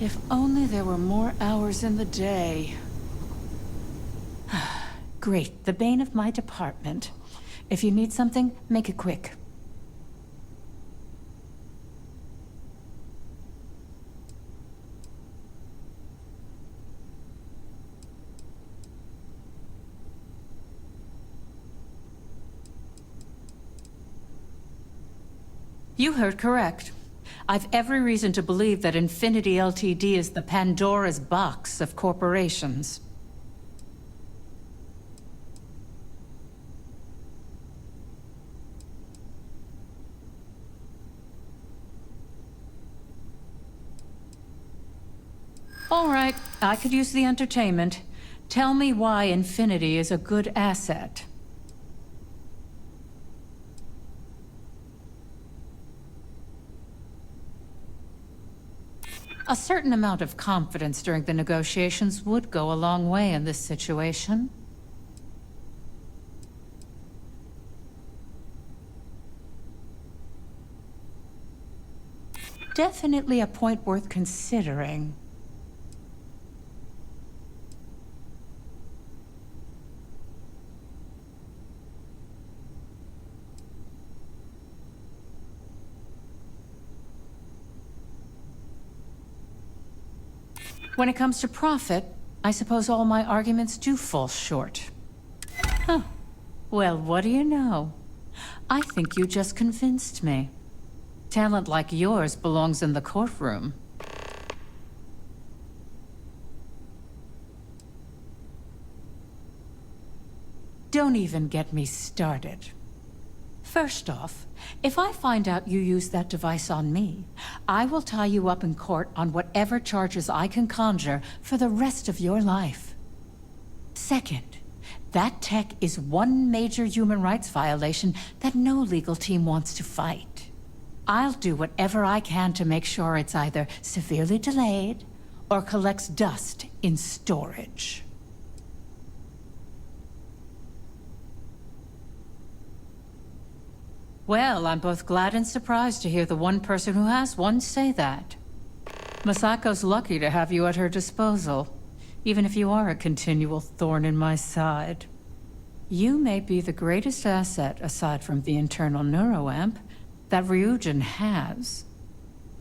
If only there were more hours in the day. Great, the bane of my department. If you need something, make it quick. You heard correct. I've every reason to believe that Infinity Ltd. Is the Pandora's box of corporations. All right, I could use the entertainment. Tell me why Infinity is a good asset. A certain amount of confidence during the negotiations would go a long way in this situation. Definitely a point worth considering. When it comes to profit, I suppose all my arguments do fall short. Huh. Well, what do you know? I think you just convinced me. Talent like yours belongs in the courtroom. Don't even get me started. First off, if I find out you used that device on me, I will tie you up in court on whatever charges I can conjure for the rest of your life. Second, that tech is one major human rights violation that no legal team wants to fight. I'll do whatever I can to make sure it's either severely delayed or collects dust in storage. Well, I'm both glad and surprised to hear the one person who has one say that. Masako's lucky to have you at her disposal, even if you are a continual thorn in my side. You may be the greatest asset, aside from the internal neuroamp, that Ryujin has.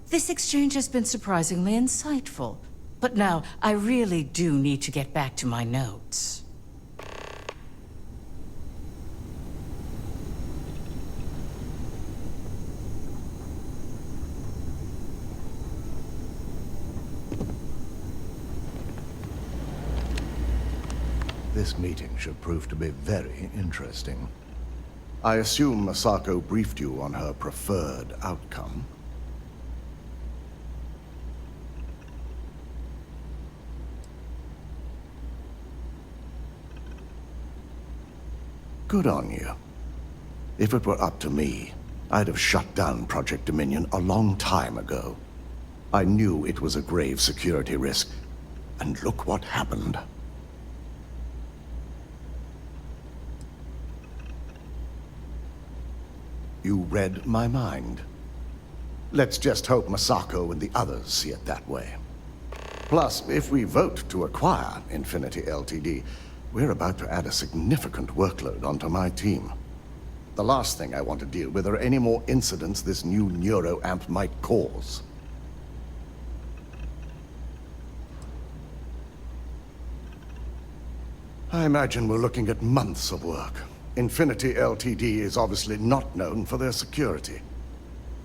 This exchange has been surprisingly insightful, but now I really do need to get back to my notes. This meeting should prove to be very interesting. I assume Masako briefed you on her preferred outcome. Good on you. If it were up to me, I'd have shut down Project Dominion a long time ago. I knew it was a grave security risk, and look what happened. You read my mind. Let's just hope Masako and the others see it that way. Plus, if we vote to acquire Infinity Ltd., we're about to add a significant workload onto my team. The last thing I want to deal with are any more incidents this new neuroamp might cause. I imagine we're looking at months of work. Infinity Ltd. Is obviously not known for their security.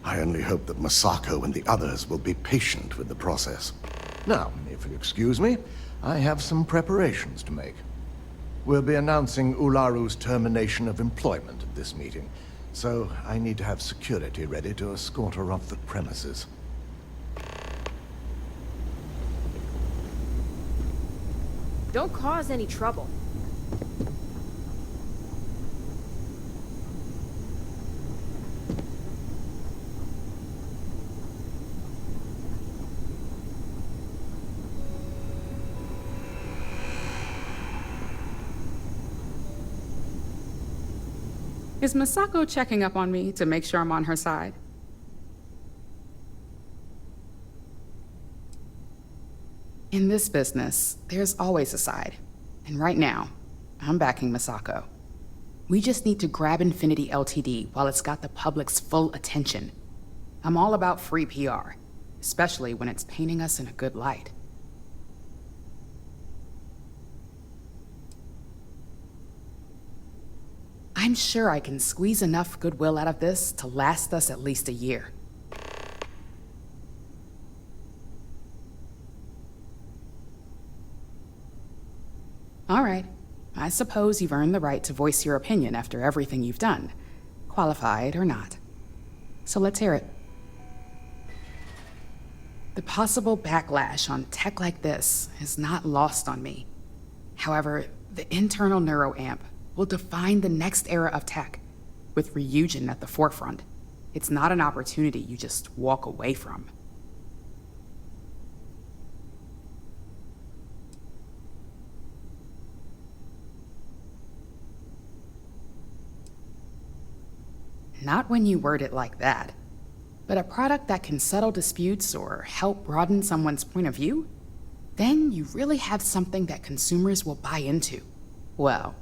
I only hope that Masako and the others will be patient with the process. Now, if you'll excuse me, I have some preparations to make. We'll be announcing Ularu's termination of employment at this meeting, so I need to have security ready to escort her off the premises. Don't cause any trouble. Is Masako checking up on me to make sure I'm on her side? In this business, there's always a side. And right now, I'm backing Misako. We just need to grab Infinity Ltd. while it's got the public's full attention. I'm all about free PR, especially when it's painting us in a good light. I'm sure I can squeeze enough goodwill out of this to last us at least a year. All right. I suppose you've earned the right to voice your opinion after everything you've done, qualified or not. So let's hear it. The possible backlash on tech like this is not lost on me. However, the internal neuroamp will define the next era of tech, with Ryujin at the forefront. It's not an opportunity you just walk away from. Not when you word it like that. But a product that can settle disputes or help broaden someone's point of view? Then you really have something that consumers will buy into. Well,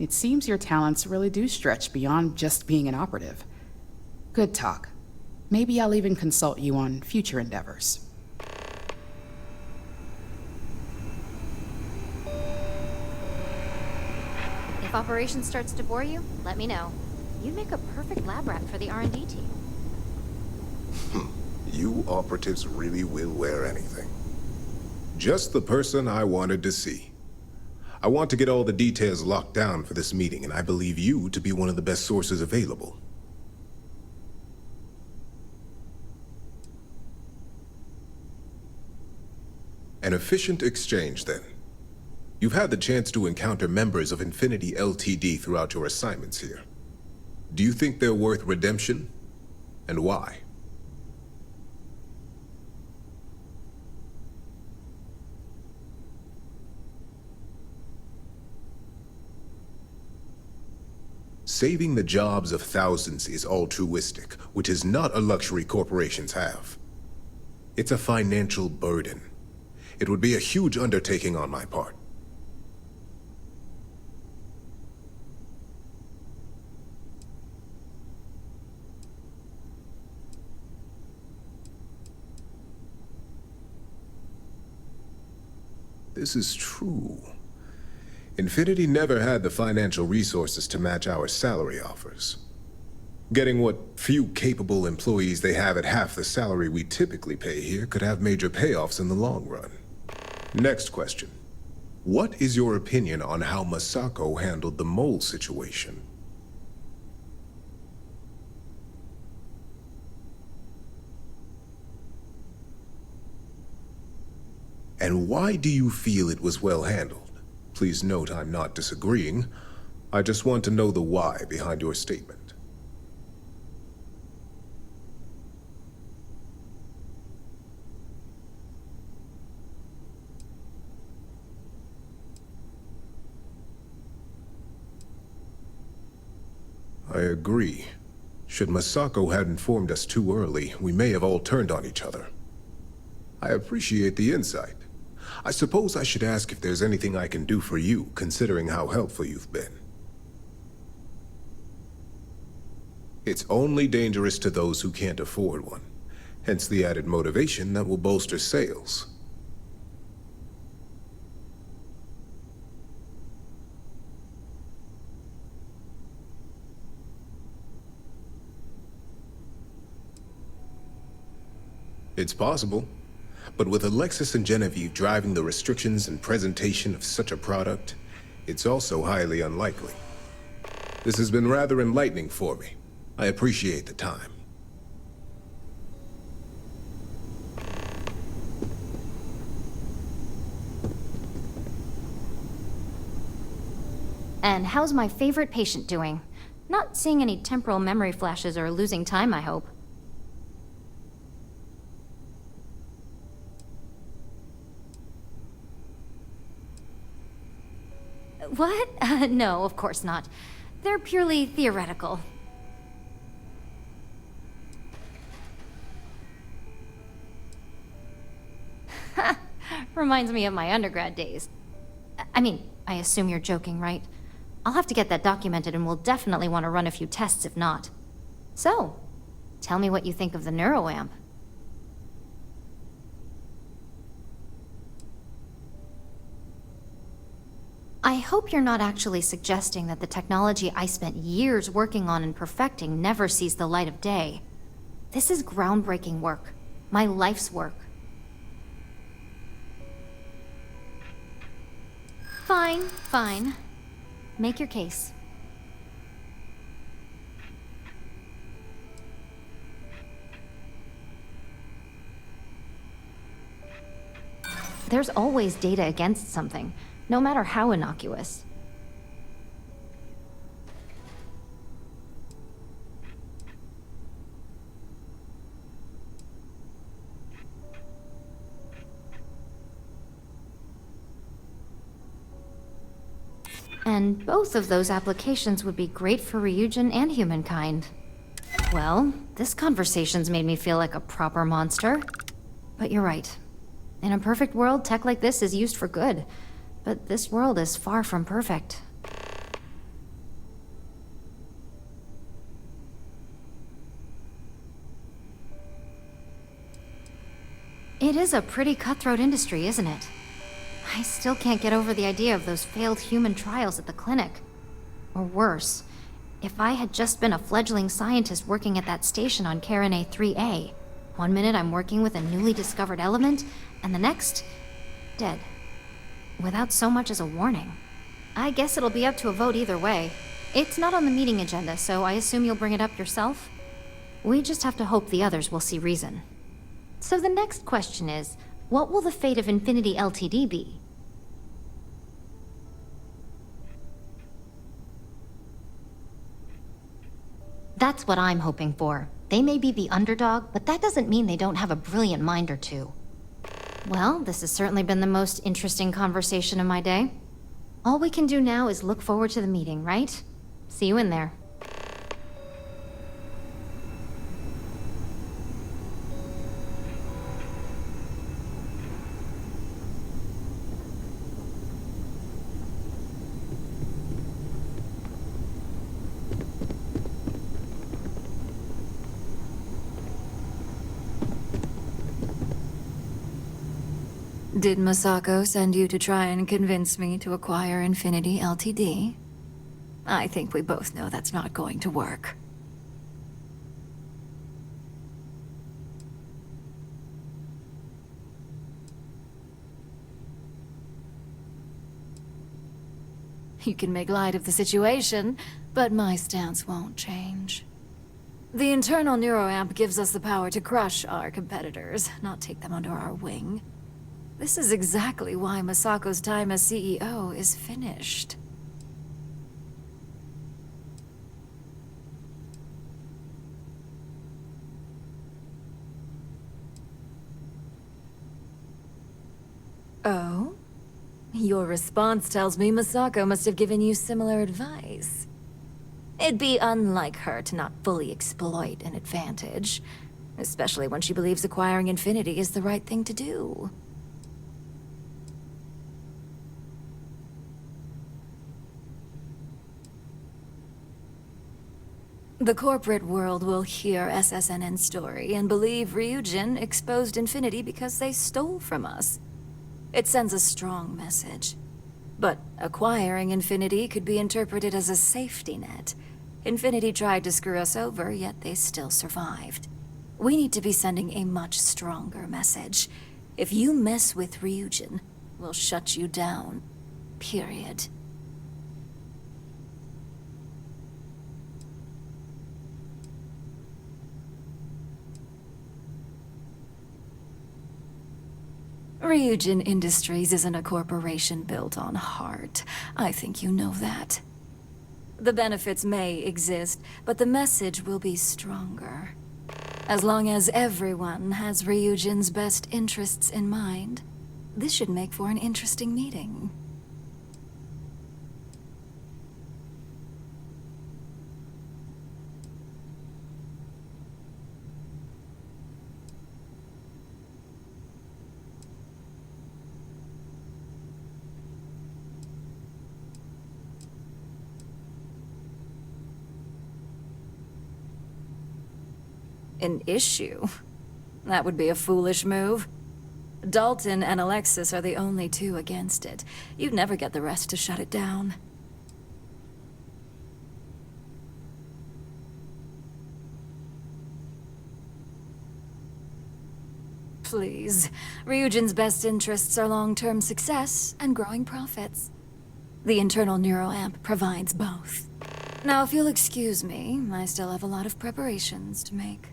it seems your talents really do stretch beyond just being an operative. Good talk. Maybe I'll even consult you on future endeavors. If operations starts to bore you, let me know. You'd make a perfect lab rat for the R&D team. You operatives really will wear anything. Just the person I wanted to see. I want to get all the details locked down for this meeting, and I believe you to be one of the best sources available. An efficient exchange, then. You've had the chance to encounter members of Infinity Ltd. Throughout your assignments here. Do you think they're worth redemption? And why? Saving the jobs of thousands is altruistic, which is not a luxury corporations have. It's a financial burden. It would be a huge undertaking on my part. This is true. Infinity never had the financial resources to match our salary offers. Getting what few capable employees they have at half the salary we typically pay here could have major payoffs in the long run. Next question. What is your opinion on how Misako handled the mole situation? And why do you feel it was well handled? Please note I'm not disagreeing. I just want to know the why behind your statement. I agree. Should Misako had informed us too early, we may have all turned on each other. I appreciate the insight. I suppose I should ask if there's anything I can do for you, considering how helpful you've been. It's only dangerous to those who can't afford one, hence the added motivation that will bolster sales. It's possible. But with Alexis and Genevieve driving the restrictions and presentation of such a product, it's also highly unlikely. This has been rather enlightening for me. I appreciate the time. And how's my favorite patient doing? Not seeing any temporal memory flashes or losing time, I hope. What? No, of course not. They're purely theoretical. Reminds me of my undergrad days. I mean, I assume you're joking, right? I'll have to get that documented and we'll definitely want to run a few tests if not. So, tell me what you think of the neuroamp. I hope you're not actually suggesting that the technology I spent years working on and perfecting never sees the light of day. This is groundbreaking work. My life's work. Fine, fine. Make your case. There's always data against something, no matter how innocuous. And both of those applications would be great for Ryujin and humankind. Well, this conversation's made me feel like a proper monster. But you're right. In a perfect world, tech like this is used for good. But this world is far from perfect. It is a pretty cutthroat industry, isn't it? I still can't get over the idea of those failed human trials at the clinic. Or worse, if I had just been a fledgling scientist working at that station on Carinae 3A, one minute I'm working with a newly discovered element, and the next, dead. Without so much as a warning. I guess it'll be up to a vote either way. It's not on the meeting agenda, so I assume you'll bring it up yourself? We just have to hope the others will see reason. So the next question is, what will the fate of Infinity Ltd be? That's what I'm hoping for. They may be the underdog, but that doesn't mean they don't have a brilliant mind or two. Well, this has certainly been the most interesting conversation of my day. All we can do now is look forward to the meeting, right? See you in there. Did Masako send you to try and convince me to acquire Infinity Ltd? I think we both know that's not going to work. You can make light of the situation, but my stance won't change. The internal neuroamp gives us the power to crush our competitors, not take them under our wing. This is exactly why Masako's time as CEO is finished. Oh? Your response tells me Masako must have given you similar advice. It'd be unlike her to not fully exploit an advantage, especially when she believes acquiring Infinity is the right thing to do. The corporate world will hear SSNN's story and believe Ryujin exposed Infinity because they stole from us. It sends a strong message. But acquiring Infinity could be interpreted as a safety net. Infinity tried to screw us over, yet they still survived. We need to be sending a much stronger message. If you mess with Ryujin, we'll shut you down. Period. Ryujin Industries isn't a corporation built on heart. I think you know that. The benefits may exist, but the message will be stronger. As long as everyone has Ryujin's best interests in mind, this should make for an interesting meeting. An issue? That would be a foolish move. Dalton and Alexis are the only two against it. You'd never get the rest to shut it down. Please. Ryujin's best interests are long-term success and growing profits. The internal neuroamp provides both. Now, if you'll excuse me, I still have a lot of preparations to make.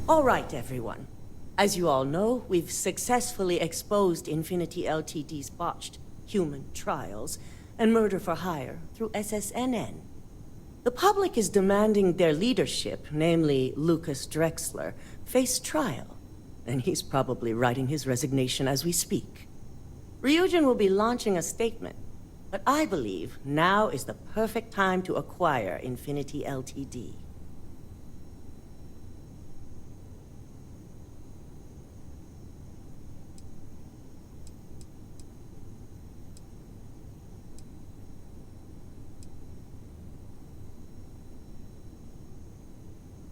All right, everyone. As you all know, we've successfully exposed Infinity Ltd's botched human trials and murder for hire through SSNN. The public is demanding their leadership, namely Lucas Drexler, face trial, and he's probably writing his resignation as we speak. Ryujin will be launching a statement, but I believe now is the perfect time to acquire Infinity Ltd.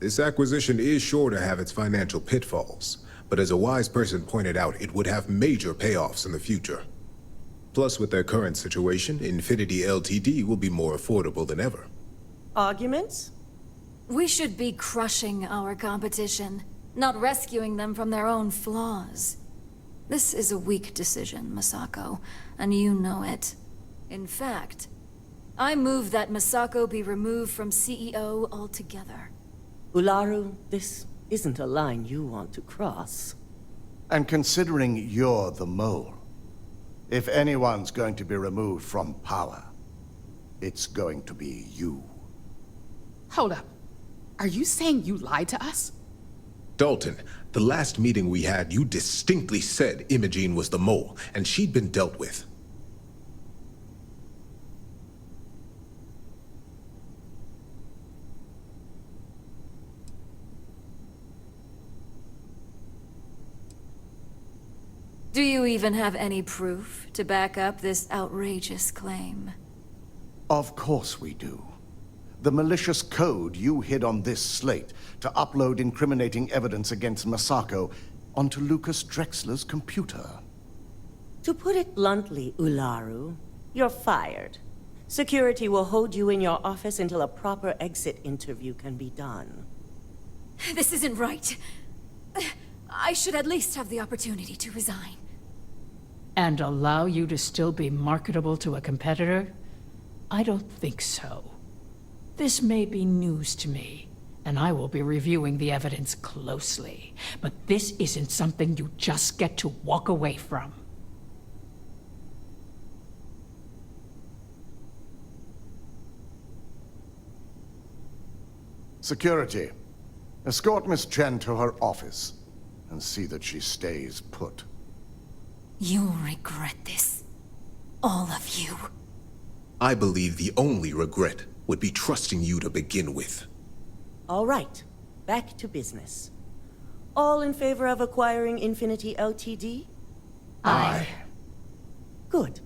This acquisition is sure to have its financial pitfalls, but as a wise person pointed out, it would have major payoffs in the future. Plus, with their current situation, Infinity Ltd will be more affordable than ever. Arguments? We should be crushing our competition, not rescuing them from their own flaws. This is a weak decision, Masako, and you know it. In fact, I move that Masako be removed from CEO altogether. Ularu, this isn't a line you want to cross. And considering you're the mole, if anyone's going to be removed from power, it's going to be you. Hold up. Are you saying you lied to us? Dalton, the last meeting we had, you distinctly said Imogene was the mole, and she'd been dealt with. Do you even have any proof to back up this outrageous claim? Of course we do. The malicious code you hid on this slate to upload incriminating evidence against Masako onto Lucas Drexler's computer. To put it bluntly, Ularu, you're fired. Security will hold you in your office until a proper exit interview can be done. This isn't right. I should at least have the opportunity to resign. And allow you to still be marketable to a competitor? I don't think so. This may be news to me, and I will be reviewing the evidence closely. But this isn't something you just get to walk away from. Security, escort Miss Chen to her office and see that she stays put. You'll regret this. All of you. I believe the only regret would be trusting you to begin with. All right, back to business. All in favor of acquiring Infinity Ltd? Aye. Good.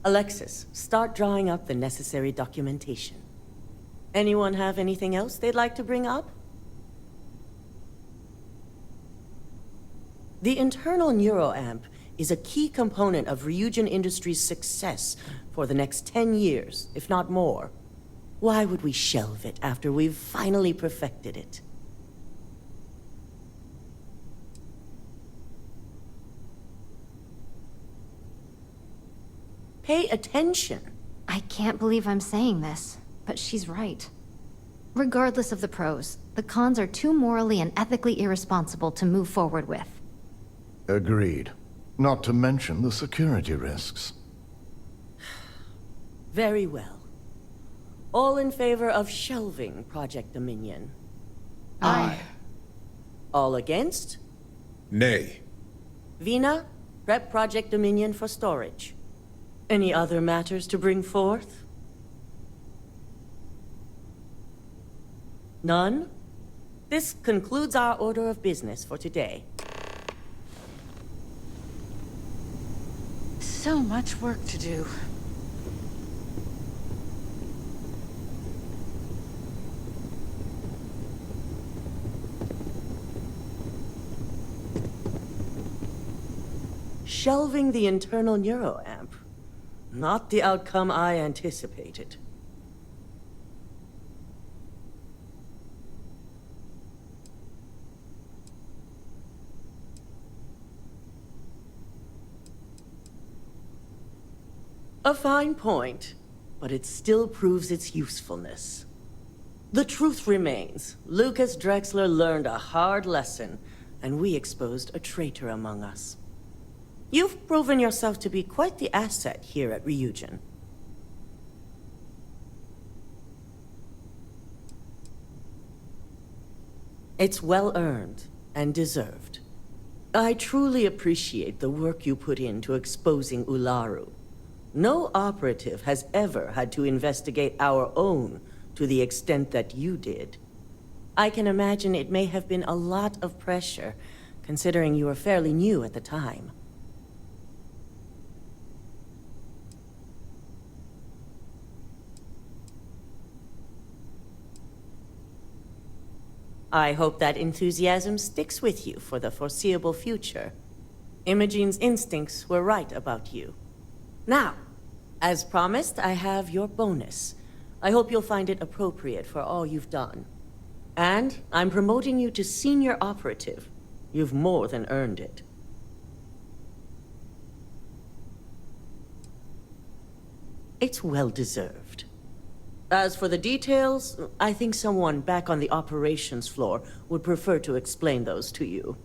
Alexis, start drawing up the necessary documentation. Anyone have anything else they'd like to bring up? The internal neuroamp is a key component of Ryujin Industries' success for the next 10 years, if not more. Why would we shelve it after we've finally perfected it? Pay attention. I can't believe I'm saying this, but she's right. Regardless of the pros, the cons are too morally and ethically irresponsible to move forward with. Agreed. Not to mention the security risks. Very well. All in favor of shelving Project Dominion? Aye. All against? Nay. Vina, prep Project Dominion for storage. Any other matters to bring forth? None? This concludes our order of business for today. So much work to do. Shelving the internal neuroamp. Not the outcome I anticipated. A fine point, but it still proves its usefulness. The truth remains, Lucas Drexler learned a hard lesson, and we exposed a traitor among us. You've proven yourself to be quite the asset here at Ryujin. It's well earned and deserved. I truly appreciate the work you put into exposing Ularu. No operative has ever had to investigate our own to the extent that you did. I can imagine it may have been a lot of pressure, considering you were fairly new at the time. I hope that enthusiasm sticks with you for the foreseeable future. Imogene's instincts were right about you. Now, as promised, I have your bonus. I hope you'll find it appropriate for all you've done. And I'm promoting you to senior operative. You've more than earned it. It's well deserved. As for the details, I think someone back on the operations floor would prefer to explain those to you.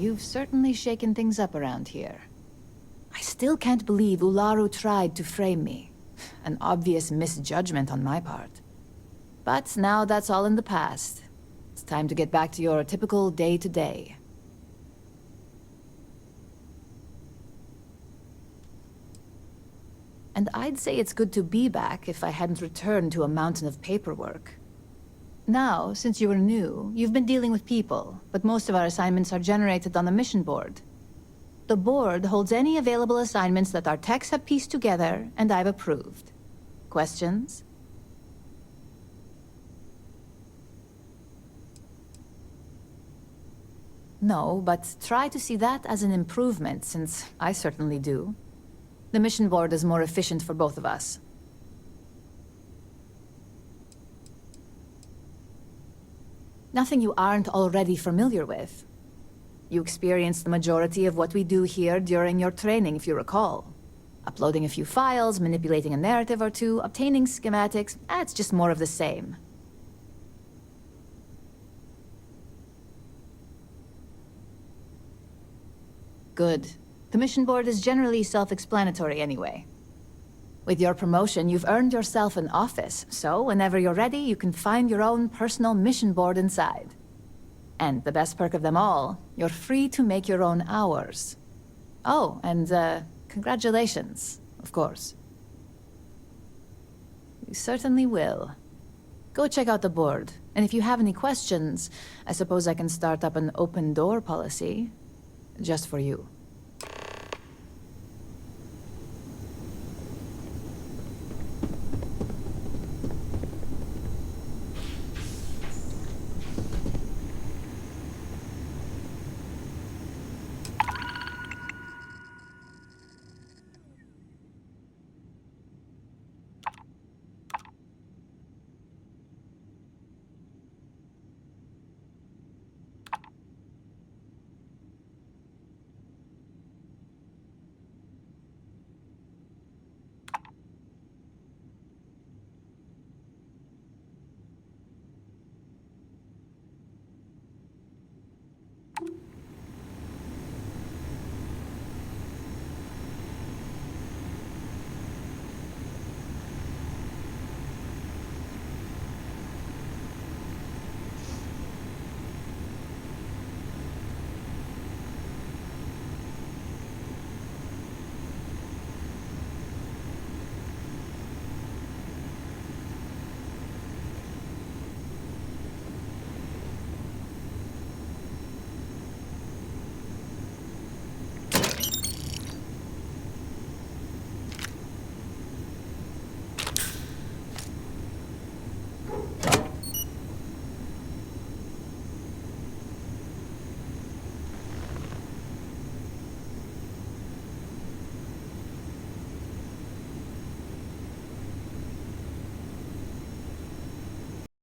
You've certainly shaken things up around here. I still can't believe Ularu tried to frame me. An obvious misjudgment on my part. But now that's all in the past. It's time to get back to your typical day-to-day. And I'd say it's good to be back if I hadn't returned to a mountain of paperwork. Now, since you are new, you've been dealing with people, but most of our assignments are generated on the mission board. The board holds any available assignments that our techs have pieced together, and I've approved. Questions? No, but try to see that as an improvement, since I certainly do. The mission board is more efficient for both of us. Nothing you aren't already familiar with. You experienced the majority of what we do here during your training, if you recall. Uploading a few files, manipulating a narrative or two, obtaining schematics, it's just more of the same. Good. The mission board is generally self-explanatory anyway. With your promotion, you've earned yourself an office, so whenever you're ready, you can find your own personal mission board inside. And the best perk of them all, you're free to make your own hours. Oh, and congratulations, of course. You certainly will. Go check out the board, and if you have any questions, I suppose I can start up an open door policy. Just for you.